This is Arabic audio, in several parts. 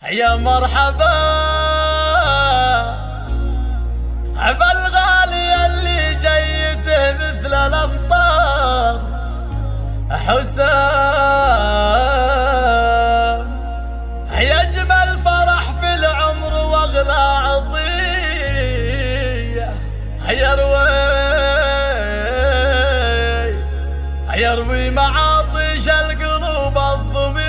يا مرحبا بالغالي اللي جيته مثل الامطار حسام. يجمل فرح في العمر واغلى عطيه يروي معاطش القلوب الضمير.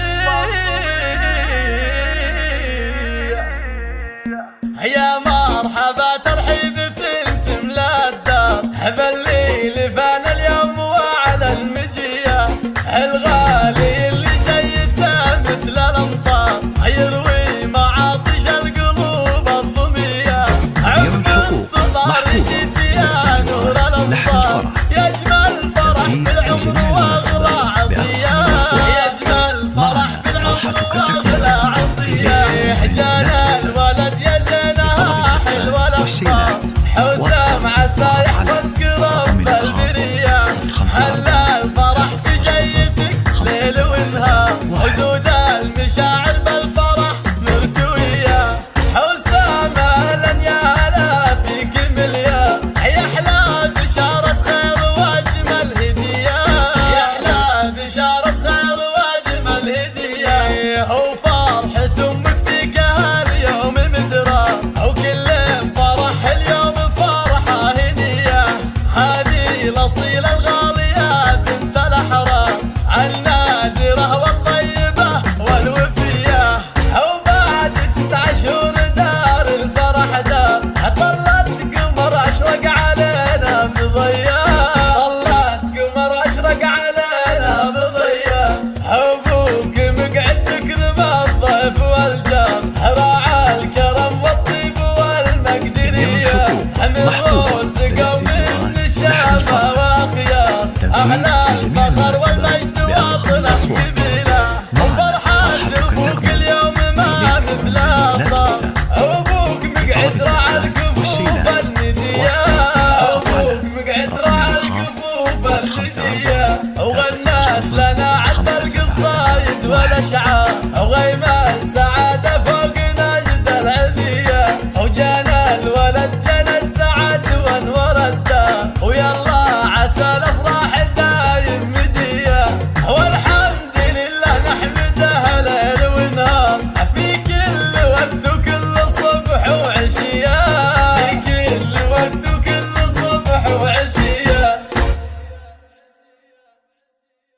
يا مرحبا ترحيبة تملى الدار بالليل فان اليوم وعلى المجية الغالي اللي جيته مثل الامطار يروي معاطش القلوب الضمية. عقب انتظار جيت يا نور الامطار يجمل فرح في العمر واغلى عطية يجمل فرح في العمر واغلى عطية. حجانا الولد يا زينها حلوة الأخبار حسام عسى يحفظ كرم بالبرية. هلا الفرح بجيتك ليل ونهار وزود المشاعر بالفرح مرتوية. حسام أهلا يا هلا فيك مليار يا أحلى بشارة خير وأجمل هدية يا أحلى بشارة خير وأجمل هدية. هو فرحة أمك فيك هاليوم مدرار وكل فرح اليوم فرحة هدية. هذه الأصيلة الغالية بنت الأحرار النادرة والطيبة والوفية. وبعد 9 شهور دار الفرح دار طلت قمر أشرق علينا بضياء طلت قمر أشرق علينا بضياء. أبوك مقعد تكرم الضيف والجار راعى الكرم والطيب والمقدرية من روسك ومن الشافة وخيار أعلى الفخر والمجد وطنه قبيلة. وفرحان أبوك اليوم ما مثله صار أبوك مقعد راعى الكفوف الندية أبوك مقعد راعى الكفوف الندية. وغنت لنا عد القصايد والأشعار وغيم